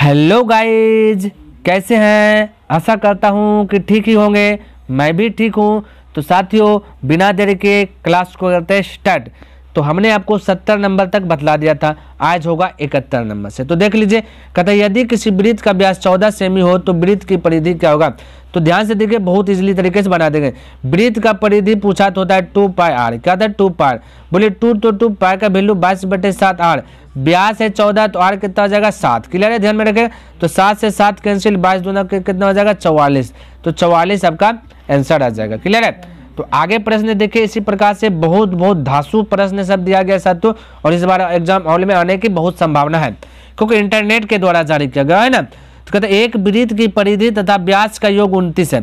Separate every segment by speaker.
Speaker 1: Hello guys, कैसे हैं? आशा करता हूं कि ठीक ही होंगे। मैं भी ठीक हूं। तो साथियों, बिना देरी के क्लास को करते हैं स्टार्ट। तो हमने आपको 70 नंबर तक बतला दिया था, आज होगा 71 नंबर से। तो देख लीजिए, कहता है यदि किसी वृत्त का व्यास 14 सेमी हो तो वृत्त की परिधि क्या होगा। तो ध्यान से देखिए, बहुत इजीली तरीके से बना देंगे। वृत्त का परिधि पूछा तो होता है 2 पाई आर। क्या था? 2 पाई। बोले 2 पाई का वैल्यू 22/7 आर। व्यास है 14 तो आर कितना हो जाएगा 7। क्लियर है? ध्यान में रखें। तो 7 से 7 कैंसिल, 22 दूना कितना हो जाएगा 44। तो 44 आपका आंसर आ जाएगा। क्लियर है? तो आगे प्रश्न देखिए, इसी प्रकार से बहुत धांसू प्रश्न सब दिया गया साथियों, और इस बार एग्जाम हॉल में आने की बहुत संभावना है क्योंकि इंटरनेट के द्वारा जारी किया गया है ना। तो कहते हैं एक वृत्त की परिधि तथा व्यास का योग 29 है।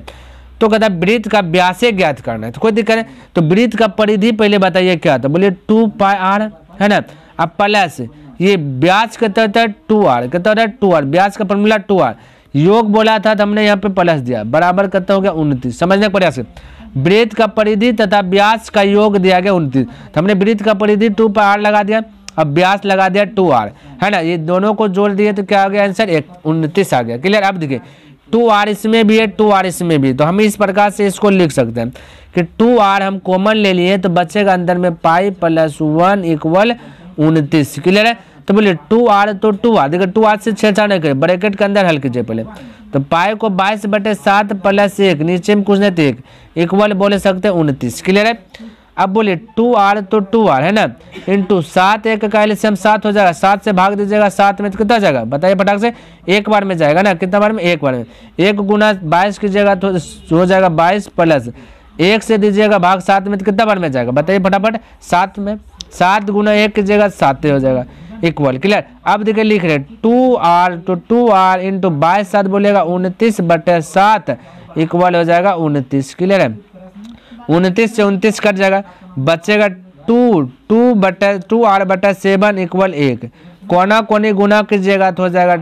Speaker 1: तो कहता है वृत्त का व्यास ज्ञात करना है। तो कोई दिक्कत नहीं। तो वृत्त का परिधि पहले बताइए क्या था। बोलिए 2 पाई आर है ना। अब प्लस ये व्यास कितना होता है 2r। कितना होता है 2r। व्यास का फॉर्मूला 2r। योग बोला था तो हमने यहाँ पे प्लस दिया, बराबर कितना हो गया 29। समझने का प्रयास। वृत्त का परिधि तथा व्यास का योग दिया गया 29। तो हमने वृत्त का परिधि 2 पाई आर लगा दिया, अब व्यास लगा दिया 2r है ना। ये दोनों को जोड़ दिए तो क्या आ गया आंसर 29 आ गया। क्लियर? अब देखिए 2r इसमें भी है, 2r इसमें भी, तो हम इस प्रकार से इसको लिख सकते हैं कि 2r हम कॉमन ले लिए तो बचेगा अंदर में पाई प्लस 1 इक्वल 29। क्लियर है? तो बोलिए 2r तो 2r, देखिए 2r से छेड़छाड़ नहीं करें, ब्रैकेट के अंदर हल कीजिए पहले। तो पाई को 22/7 प्लस 1, नीचे में कुछ नहीं तो 1 इक्वल बोले सकते हैं 29। क्लियर है? अब बोलिए 2r तो 2r है ना, इंटू 7 1 का एलसीएम 7 हो जाएगा। 7 से भाग दीजिएगा 7 में तो कितना जाएगा बताइए फटाक से। एक बार में जाएगा ना। कितना बार में? एक बार में। 1 गुना 22 कीजिएगा तो हो जाएगा 22 प्लस 1 से दीजिएगा भाग 7 में तो कितना बार में जाएगा बताइए फटाफट। 7 में। 7 गुना 1 कीजिएगा 7 हो जाएगा इक्वल। क्लियर? अब देखिए लिख रहे 2r तो 2r इंटू 22 7 बोलेगा 29/7 इक्वल हो जाएगा 29। क्लियर है? 29 से 29 कट जाएगा, बचेगा 2r/7 इक्वल 1। कोना कोनी गुना कीजिएगा तो हो जाएगा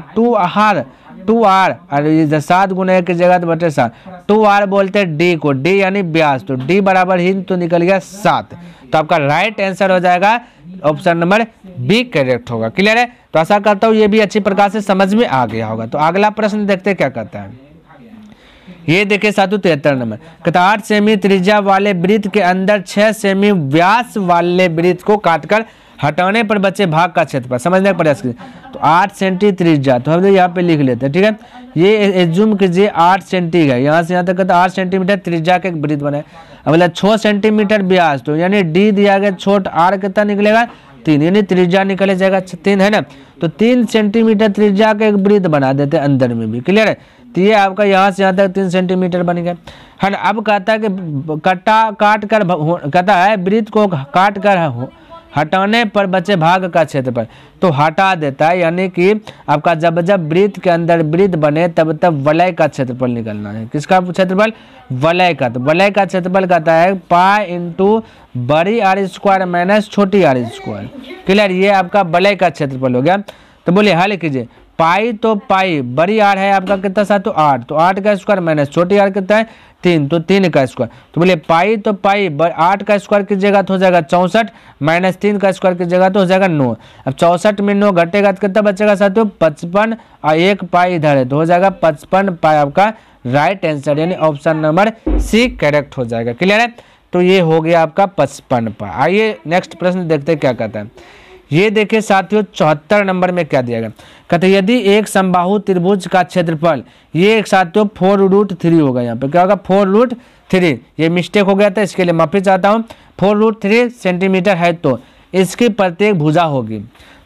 Speaker 1: 2r और ये 7 गुना 1 कीजिएगा तो बटे 7। 2r बोलते हैं d को, d यानी व्यास, तो d बराबर ही तो निकल गया 7। तो आपका राइट आंसर हो जाएगा ऑप्शन नंबर बी करेक्ट होगा। क्लियर है? तो आशा करता हूँ ये भी अच्छी प्रकार से समझ में आ गया होगा। तो अगला प्रश्न देखते हैं क्या कहता है। ये देखिए साथियों 73 नंबर, कहता 8 सेमी त्रिज्या वाले वृत्त के अंदर 6 सेमी व्यास वाले वृत्त को काटकर हटाने पर बचे भाग का क्षेत्रफल समझने का प्रयास कीजिए। तो 8 सेंटी त्रिज्या, तो हम यहाँ पे लिख लेते हैं। ठीक है? ये एज्यूम कीजिए 8 सेंटी है, यहाँ से यहाँ तक कहता 8 सेंटीमीटर त्रिज्या का एक वृत्त बना है। अब बोला 6 सेंटीमीटर व्यास, तो यानी डी दिया गया, छोट आर कितना निकलेगा 3, यानी त्रिज्या निकले जाएगा 3 है ना। तो 3 सेंटीमीटर त्रिज्या का एक वृत्त बना देते हैं अंदर में भी। क्लियर है? तो ये आपका यहाँ से यहाँ तक 3 सेंटीमीटर बन गया है ना। अब कहता है कि कहता है वृत्त को काट कर हटाने पर बचे भाग का क्षेत्रफल, तो हटा देता है, यानी कि आपका जब वृत्त के अंदर वृत्त बने तब वलय का क्षेत्रफल निकलना है। किसका क्षेत्रफल? वलय का। तो वलय का क्षेत्रफल कहता है पाई इंटू बड़ी आर स्क्वायर माइनस छोटी आर स्क्वायर। क्लियर? ये आपका वलय का क्षेत्रफल हो गया। तो बोलिए हल कीजिए। पाई तो पाई, बड़ी आर है आपका कितना सा तो 8, तो 8 का स्क्वायर माइनस छोटी आर कितना है 3, तो 3 का स्क्वायर। तो बोलिए पाई तो पाई 8 का स्क्वायर कीजिएगा तो हो जाएगा 64 माइनस 3 का स्क्वायर कीजिएगा तो हो जाएगा 9। अब 64 में 9 घटेगा तो कितना बचेगा साथियों 55 और 1 पाई इधर है तो हो जाएगा 55 पाई आपका राइट आंसर, यानी ऑप्शन नंबर सी करेक्ट हो जाएगा। क्लियर है? तो ये हो गया आपका 55 पाई। आइए नेक्स्ट प्रश्न देखते हैं क्या कहता है। ये देखिए साथियों 74 नंबर में क्या दिया गया। कहते यदि एक समबाहु त्रिभुज का क्षेत्रफल, ये एक साथियों 4√3 होगा। यहाँ पे क्या होगा 4√3। ये मिस्टेक हो गया था, इसके लिए माफी चाहता हूँ। 4√3 सेंटीमीटर है तो इसकी प्रत्येक भुजा होगी।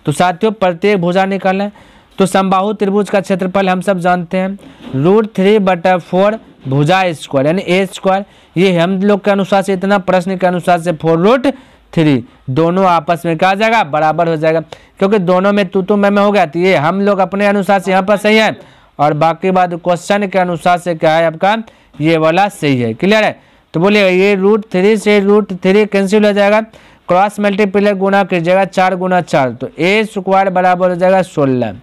Speaker 1: तो साथियों प्रत्येक भुजा निकालना है। तो समबाहु त्रिभुज का क्षेत्रफल हम सब जानते हैं √3/4 भुजा स्क्वायर यानी ए स्क्वायर। ये हम लोग के अनुसार से, इतना प्रश्न के अनुसार से 4√3 दोनों आपस में क्या आ जाएगा बराबर हो जाएगा, क्योंकि दोनों में तू मैं हो गया। तो ये हम लोग अपने अनुसार से यहाँ पर सही है, और बाकी बात क्वेश्चन के अनुसार से क्या है आपका ये वाला सही है। क्लियर है? तो बोलिए ये √3 से √3 कैंसिल हो जाएगा, क्रॉस मल्टीप्लाई गुना कीजिएगा 4 गुना 4, तो ए स्क्वायर बराबर हो जाएगा 16।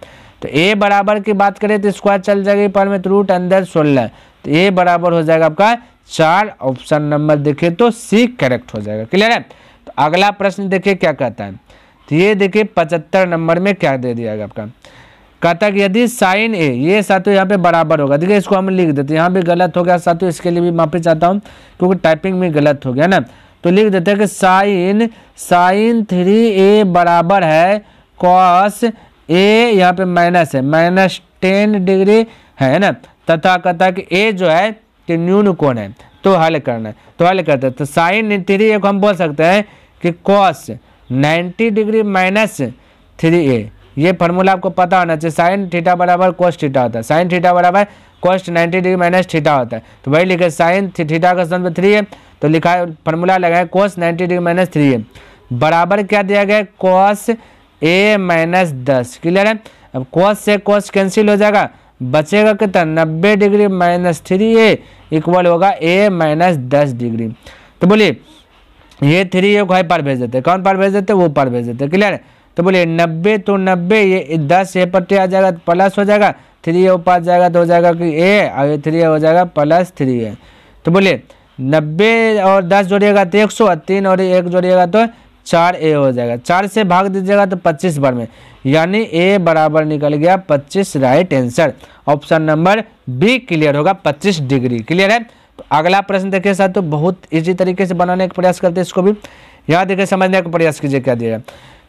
Speaker 1: तो ए बराबर की बात करें तो स्क्वायर चल जाएगी पर में, तो रूट अंदर 16, तो ए बराबर हो जाएगा आपका 4। ऑप्शन नंबर देखिए तो सी करेक्ट हो जाएगा। क्लियर है? तो अगला प्रश्न देखिए क्या कहता है। तो ये देखिए 75 नंबर में क्या दे दिया गया आपका। कहता है कि यदि साइन ए, ये साथियों यहाँ पे बराबर होगा, देखिए इसको हम लिख देते हैं, यहाँ भी गलत हो गया साथियों, इसके लिए भी माफी चाहता हूँ क्योंकि टाइपिंग में गलत हो गया ना। तो लिख देते हैं कि साइन 3a बराबर है कॉस ए, यहाँ पे माइनस है, -10 डिग्री है ना, तथा कहता है कि ए जो है कि न्यून कोण है, तो हल करना है। तो हल करते हैं, तो साइन 3a को हम बोल सकते हैं कि कॉस 90 डिग्री -3a, ये फार्मूला आपको पता होना चाहिए। साइन थीटा बराबर कोस थीटा होता है, साइन थीटा बराबर कोस 90 डिग्री माइनस थीटा होता है। तो वही लिखे साइन थीटा का स्थान पर 3 है, तो लिखा है फार्मूला लगाए कोस 90 डिग्री -3 है बराबर क्या दिया गया, कोस a -10। क्लियर है। अब कोस से कोस कैंसिल हो जाएगा, बचेगा कितना 90 डिग्री -3a इक्वल होगा a -10 डिग्री। तो बोलिए ये 3a को पार भेज देते, कौन पार भेज देते, वो पार भेज देते। क्लियर है। तो बोलिए 90 तो 90, ये 10 ए पट्टी आ जाएगा प्लस हो जाएगा, 3a ऊपर जाएगा तो हो जाएगा कि a, और ये 3a हो जाएगा +3a। तो बोलिए 90 और 10 जोड़िएगा तो 100, 3 और 1 जोड़िएगा तो 4a हो जाएगा, 4 से भाग दीजिएगा तो 25 बार में, यानी a बराबर निकल गया 25, right answer option number B clear होगा 25 डिग्री। क्लियर है। तो अगला प्रश्न देखिए साथ, तो बहुत इजी तरीके से बनाने का प्रयास करते हैं इसको भी, यहाँ देखिए समझने का प्रयास कीजिए क्या दिएगा।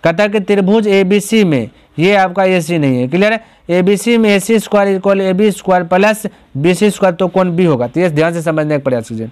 Speaker 1: कहता है कि त्रिभुज ABC में, ये आपका AC नहीं है, क्लियर है, ABC में AC square equal AB square plus BC square, तो कौन B होगा, तो ये ध्यान से समझने का प्रयास कीजिए।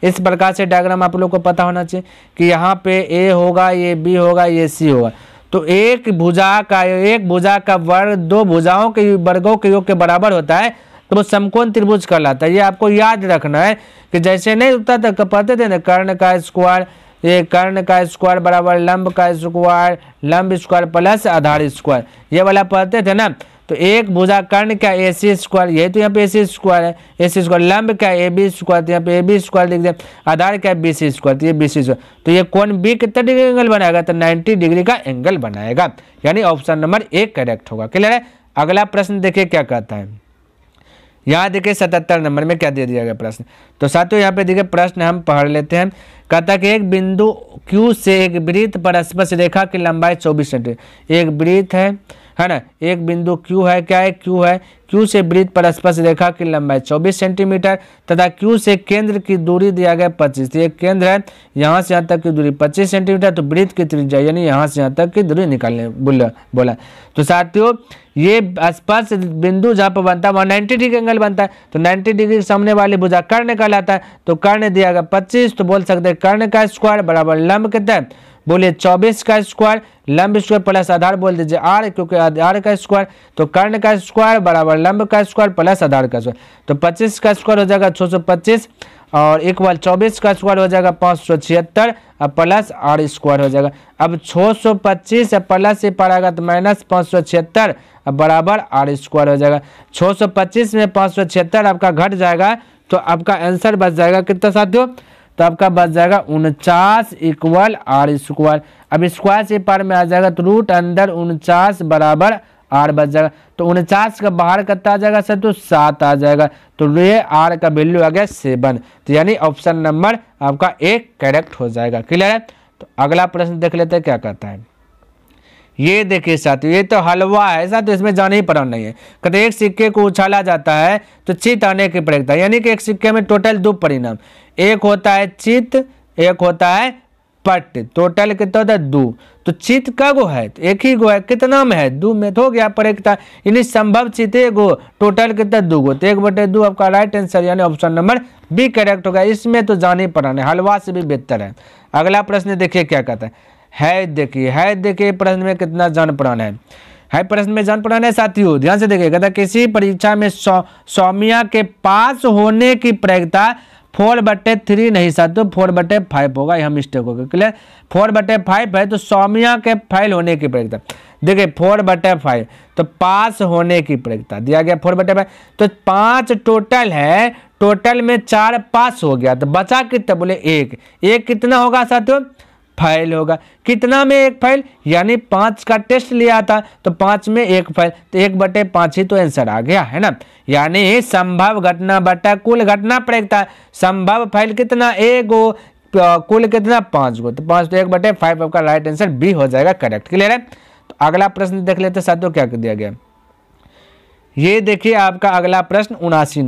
Speaker 1: इस प्रकार से डायग्राम आप लोग को पता होना चाहिए कि यहाँ पे A होगा, ये B होगा, ये C होगा। तो एक भुजा का वर्ग दो भुजाओं के वर्गों के योग के बराबर होता है, तो वो समकोण त्रिभुज कहलाता है। ये आपको याद रखना है कि जैसे नहीं होता था, पढ़ते थे ना, कर्ण का स्क्वायर, ये कर्ण का स्क्वायर बराबर लंब का स्क्वायर, लंब स्क्वायर प्लस आधार स्क्वायर, ये वाला पढ़ते थे ना। तो एक भुजा कर्ण का AC स्क्वायर, ये तो यहाँ पे AC स्क्वायर है, AC स्क्वायर, लंब का AB स्क्वायर, तो यहाँ पे AB स्क्वायर लिख दिया, आधार का BC स्क्वायर, तो ये BC स्क्वायर, तो ये कोण B कितना डिग्री एंगल बनाएगा, तो 90 डिग्री का एंगल बनाएगा, यानी ऑप्शन नंबर 1 करेक्ट होगा। क्लियर है। अगला प्रश्न देखिए क्या कहता है, यहाँ देखिए 77 नंबर में क्या दे दिया गया प्रश्न। तो साथियों यहाँ पे देखिए प्रश्न हम पढ़ लेते हैं। कहता है कि एक बिंदु Q से एक वृत्त पर स्पर्श रेखा की लंबाई 24 सेंटीमीटर, एक वृत्त है ना, एक बिंदु Q है, क्या है, Q है, Q से वृत्त पर स्पर्श रेखा की लंबाई 24 सेंटीमीटर तथा Q से केंद्र की दूरी दिया गया 25, तो एक केंद्र है, यहाँ से यहाँ तक की दूरी 25 सेंटीमीटर, तो वृत्त की त्रिज्या यानी यहाँ से यहाँ तक की दूरी निकालने बोला। तो साथियों ये स्पर्श बिंदु जहाँ पर बनता है वहाँ 90 डिग्री एंगल बनता है, तो 90 डिग्री के सामने वाली भुजा कर्ण कहलाता है, तो कर्ण दिया गया 25, तो बोल सकते हैं कर्ण का स्क्वायर बराबर लंब कितना है, बोलिए 24 का स्क्वायर, लंब स्क्वायर प्लस आधार बोल दीजिए r, क्योंकि आधार का स्क्वायर, तो कर्ण का स्क्वायर बराबर लंब का स्क्वायर प्लस आधार का स्क्वायर, तो 25 का स्क्वायर हो जाएगा 625 और इक्वल 24 का स्क्वायर हो जाएगा 576 और प्लस r स्क्वायर हो जाएगा। अब 625 प्लस से पड़ेगा तो -576 बराबर r स्क्वायर हो जाएगा। 625 में 576 आपका घट जाएगा, तो आपका आंसर बच जाएगा कितना साथियों, तो आपका बच जाएगा 49 इक्वल r स्क्वायर। अब स्क्वायर से पार में आ जाएगा तो रूट अंदर 49 बराबर r बच जाएगा, तो 49 का बाहर कितना आ जाएगा सर, तो 7 आ जाएगा, तो ये r का वैल्यू आ गया 7, तो यानी ऑप्शन नंबर आपका 1 करेक्ट हो जाएगा। क्लियर है। तो अगला प्रश्न देख लेते हैं क्या कहता है। ये देखिए साथियों ये तो हलवा है साथियों, इसमें जाने ही पड़ा नहीं है। कहते एक सिक्के को उछाला जाता है तो चित आने की प्रक्रिया, यानी कि एक सिक्के में टोटल 2 परिणाम, एक होता है चित, एक होता है पट, टोटल कितना होता है 2, तो चित का गो है, तो एक ही गो है, कितना में है 2 में, तो हो गया प्रक्रिया, यानी संभव चित गो, टोटल कितना 2 गो, तो 1/2 आपका राइट आंसर यानी ऑप्शन नंबर बी करेक्ट होगा। इसमें तो जाने ही पड़ा नहीं, हलवा से भी बेहतर है। अगला प्रश्न देखिए क्या कहता है देखिए प्रश्न में कितना जान पढ़ाना है प्रश्न में जान पढ़ाना है साथियों, ध्यान से देखिए। कहता किसी परीक्षा में सौम्या के पास होने की प्रक्रिया 4/3 नहीं साथियों 4/5 होगा, यहाँ मिस्टेक होगा। क्लियर, 4/5 है तो सौम्या के फेल होने की प्रक्रिया, देखिए 4/5 तो पास होने की प्रक्रिया दिया गया 4/5, तो 5 टोटल है, टोटल में 4 पास हो गया, तो बचा कितना, बोले 1 कितना होगा साथियों, फेल होगा। कितना में 1 फेल, यानी 5 का टेस्ट लिया था तो 5 में 1 फेल, तो 1/5 ही तो आंसर आ गया है ना, यानी संभव घटना बटा कुल घटना प्रक्रिया, संभव फेल कितना 1 गो, कुल कितना 5 गो, तो 5 तो 1/5 आपका राइट आंसर बी हो जाएगा करेक्ट। क्लियर है। तो अगला प्रश्न देख लेते साथियों क्या दिया गया। ये देखिए आपका अगला प्रश्न 80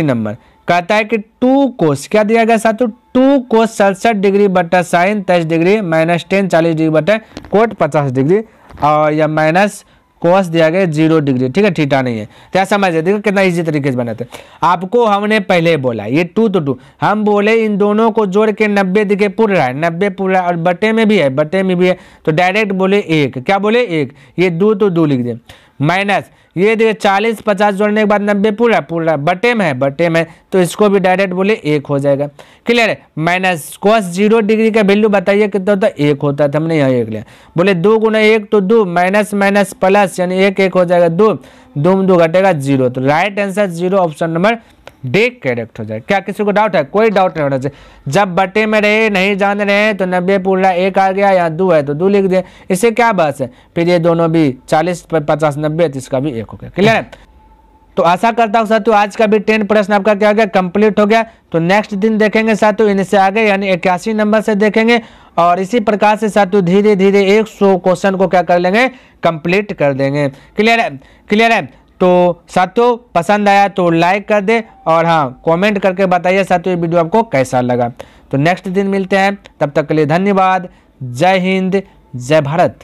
Speaker 1: नंबर कहता है कि 2 कोस क्या दिया गया साथियों, 2 कोस 67 डिग्री बटा साइन 23 डिग्री माइनस 10 40 डिग्री बटा कोट 50 डिग्री और या माइनस कोस दिया गया 0 डिग्री, ठीक है, थीटा नहीं है। तो ऐसा समझ देखिए कितना इजी तरीके से बनाते हैं। आपको हमने पहले बोला ये 2 तो 2, हम बोले इन दोनों को जोड़ के 90 दिखे पूरा है, 90 पूरा और बटे में भी है, तो डायरेक्ट बोले 1, क्या बोले 1, ये 2 तो 2 लिख दे, माइनस ये देखिए 40 50 जोड़ने के बाद 90 पूरा बटे में, तो इसको भी डायरेक्ट बोले 1 हो जाएगा। क्लियर है। माइनस कोस 0 डिग्री का वैल्यू बताइए कितना होता है, 1 होता है, तो हमने यहाँ 1 लिया। बोले 2 गुना 1 तो 2, माइनस माइनस प्लस यानी 1 हो जाएगा 2, 2 घटेगा 0, तो right answer 0 option number D correct हो जाए। क्या किसी को डाउट है? कोई डाउट नहीं होना चाहिए। जब बटे में रहे नहीं जान रहे तो 90 पूरा 1 आ गया, यहाँ 2 है तो 2 लिख दे, इससे क्या बस है। फिर ये दोनों भी 40 50 90 तो इसका भी 1 हो गया। क्लियर है। तो आशा करता हूँ साथियों आज का भी 10 प्रश्न आपका क्या हो गया, कंप्लीट हो गया। तो नेक्स्ट दिन देखेंगे साथियों इनसे आगे यानी 81 नंबर से देखेंगे और इसी प्रकार से साथियों धीरे धीरे 100 क्वेश्चन को क्या कर लेंगे, कंप्लीट कर देंगे। क्लियर है। तो साथियों पसंद आया तो लाइक कर दे और हाँ कमेंट करके बताइए साथियों ये वीडियो आपको कैसा लगा। तो नेक्स्ट दिन मिलते हैं, तब तक के लिए धन्यवाद। जय हिंद, जय भारत।